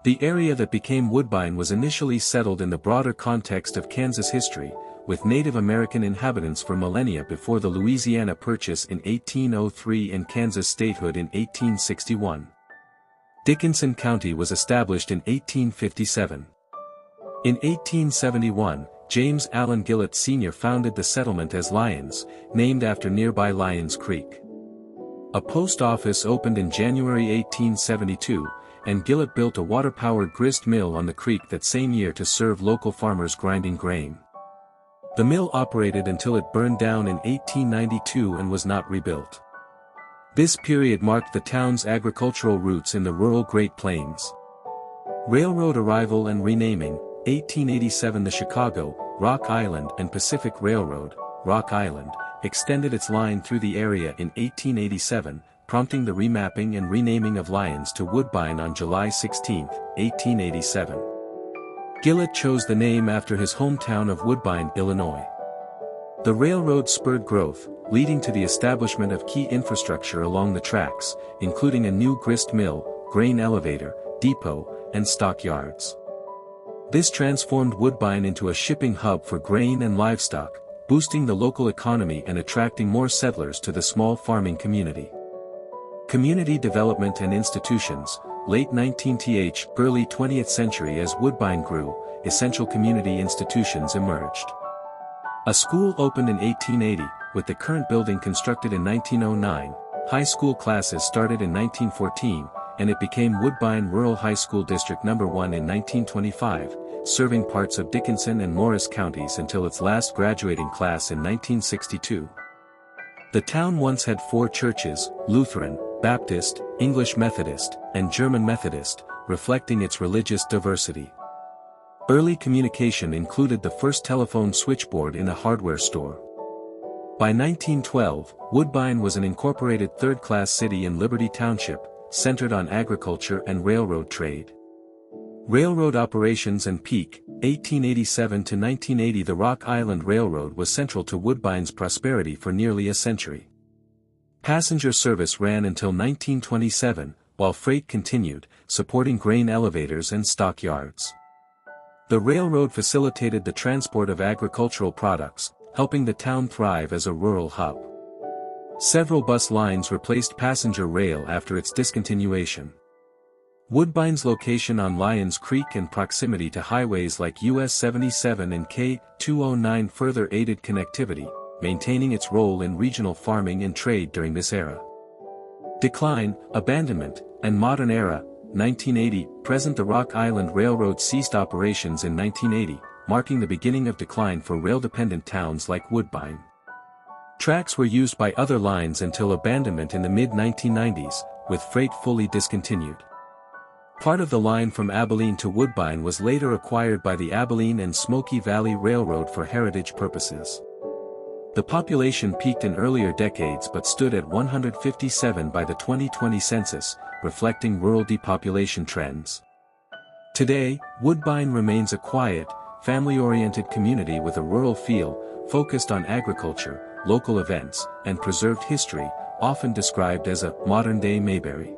The area that became Woodbine was initially settled in the broader context of Kansas history, with Native American inhabitants for millennia before the Louisiana Purchase in 1803 and Kansas statehood in 1861. Dickinson County was established in 1857. In 1871, James Allen Gillett Sr. founded the settlement as Lyons, named after nearby Lyons Creek. A post office opened in January 1872, and Gillett built a water-powered grist mill on the creek that same year to serve local farmers grinding grain. The mill operated until it burned down in 1892 and was not rebuilt. This period marked the town's agricultural roots in the rural Great Plains. Railroad arrival and renaming, 1887. The Chicago, Rock Island and Pacific Railroad, Rock Island, extended its line through the area in 1887, prompting the remapping and renaming of Lyons to Woodbine on July 16, 1887. Gillett chose the name after his hometown of Woodbine, Illinois. The railroad spurred growth, leading to the establishment of key infrastructure along the tracks, including a new grist mill, grain elevator, depot, and stockyards. This transformed Woodbine into a shipping hub for grain and livestock, boosting the local economy and attracting more settlers to the small farming community. Community development and institutions, late 19th, early 20th century. As Woodbine grew, essential community institutions emerged. A school opened in 1880, with the current building constructed in 1909, high school classes started in 1914, and it became Woodbine Rural High School District No. 1 in 1925, serving parts of Dickinson and Morris counties until its last graduating class in 1962. The town once had 4 churches: Lutheran, Baptist, English Methodist, and German Methodist, reflecting its religious diversity. Early communication included the first telephone switchboard in a hardware store. By 1912, Woodbine was an incorporated third-class city in Liberty Township, centered on agriculture and railroad trade. Railroad operations and peak, 1887 to 1980. The Rock Island Railroad was central to Woodbine's prosperity for nearly a century. Passenger service ran until 1927, while freight continued, supporting grain elevators and stockyards. The railroad facilitated the transport of agricultural products, helping the town thrive as a rural hub. Several bus lines replaced passenger rail after its discontinuation. Woodbine's location on Lyons Creek and proximity to highways like US 77 and K-209 further aided connectivity, maintaining its role in regional farming and trade during this era. Decline, abandonment, and modern era, 1980, present. The Rock Island Railroad ceased operations in 1980, marking the beginning of decline for rail-dependent towns like Woodbine. Tracks were used by other lines until abandonment in the mid-1990s, with freight fully discontinued. Part of the line from Abilene to Woodbine was later acquired by the Abilene and Smoky Valley Railroad for heritage purposes. The population peaked in earlier decades but stood at 157 by the 2020 census, reflecting rural depopulation trends. Today, Woodbine remains a quiet, family-oriented community with a rural feel, focused on agriculture, local events, and preserved history, often described as a modern-day Mayberry.